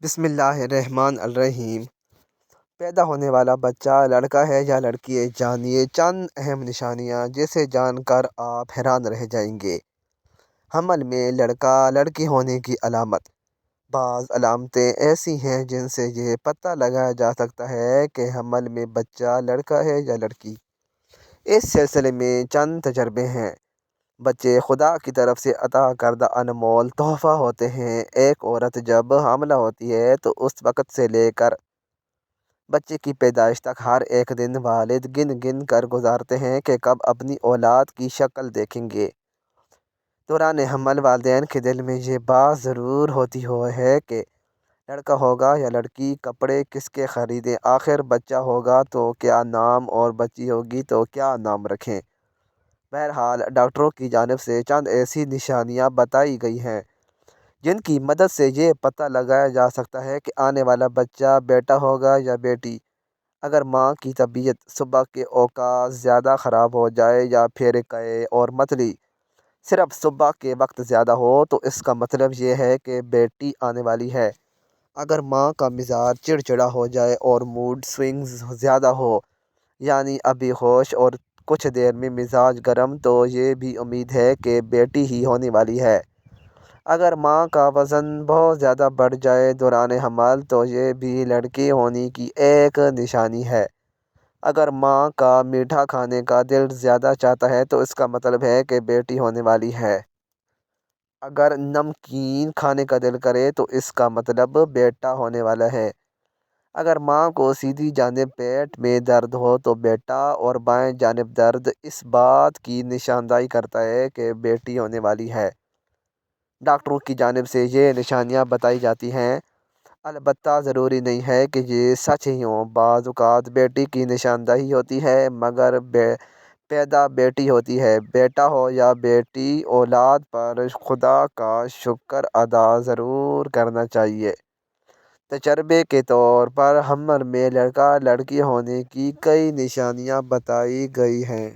بسم اللہ الرحمن الرحیم۔ پیدا ہونے والا بچہ لڑکا ہے یا لڑکی ہے، جانیے چند اہم نشانیاں جسے جان کر آپ حیران رہ جائیں گے۔ حمل میں لڑکا لڑکی ہونے کی علامت۔ بعض علامتیں ایسی ہیں جن سے یہ پتہ لگایا جا سکتا ہے کہ حمل میں بچہ لڑکا ہے یا لڑکی۔ اس سلسلے میں چند تجربے ہیں۔ بچے خدا کی طرف سے عطا کردہ انمول تحفہ ہوتے ہیں۔ ایک عورت جب حاملہ ہوتی ہے تو اس وقت سے لے کر بچے کی پیدائش تک ہر ایک دن والد گن گن کر گزارتے ہیں کہ کب اپنی اولاد کی شکل دیکھیں گے۔ دوران حمل والدین کے دل میں یہ بات ضرور ہوتی ہے کہ لڑکا ہوگا یا لڑکی، کپڑے کس کے خریدیں، آخر بچہ ہوگا تو کیا نام اور بچی ہوگی تو کیا نام رکھیں۔ بہرحال ڈاکٹروں کی جانب سے چند ایسی نشانیاں بتائی گئی ہیں جن کی مدد سے یہ پتہ لگایا جا سکتا ہے کہ آنے والا بچہ بیٹا ہوگا یا بیٹی۔ اگر ماں کی طبیعت صبح کے اوقات زیادہ خراب ہو جائے یا پھر قے اور متلی صرف صبح کے وقت زیادہ ہو تو اس کا مطلب یہ ہے کہ بیٹی آنے والی ہے۔ اگر ماں کا مزاج چڑچڑا ہو جائے اور موڈ سوئنگز زیادہ ہو، یعنی ابھی خوش اور کچھ دیر میں مزاج گرم، تو یہ بھی امید ہے کہ بیٹی ہی ہونے والی ہے۔ اگر ماں کا وزن بہت زیادہ بڑھ جائے دوران حمل تو یہ بھی لڑکی ہونے کی ایک نشانی ہے۔ اگر ماں کا میٹھا کھانے کا دل زیادہ چاہتا ہے تو اس کا مطلب ہے کہ بیٹی ہونے والی ہے۔ اگر نمکین کھانے کا دل کرے تو اس کا مطلب بیٹا ہونے والا ہے۔ اگر ماں کو سیدھی جانب پیٹ میں درد ہو تو بیٹا، اور بائیں جانب درد اس بات کی نشاندہی کرتا ہے کہ بیٹی ہونے والی ہے۔ ڈاکٹروں کی جانب سے یہ نشانیاں بتائی جاتی ہیں، البتہ ضروری نہیں ہے کہ یہ سچ ہی ہوں۔ بعض اوقات بیٹی کی نشاندہی ہوتی ہے مگر پیدا بیٹی ہوتی ہے۔ بیٹا ہو یا بیٹی، اولاد پر خدا کا شکر ادا ضرور کرنا چاہیے۔ تجربے کے طور پر حمل میں لڑکا لڑکی ہونے کی کئی نشانیاں بتائی گئی ہیں۔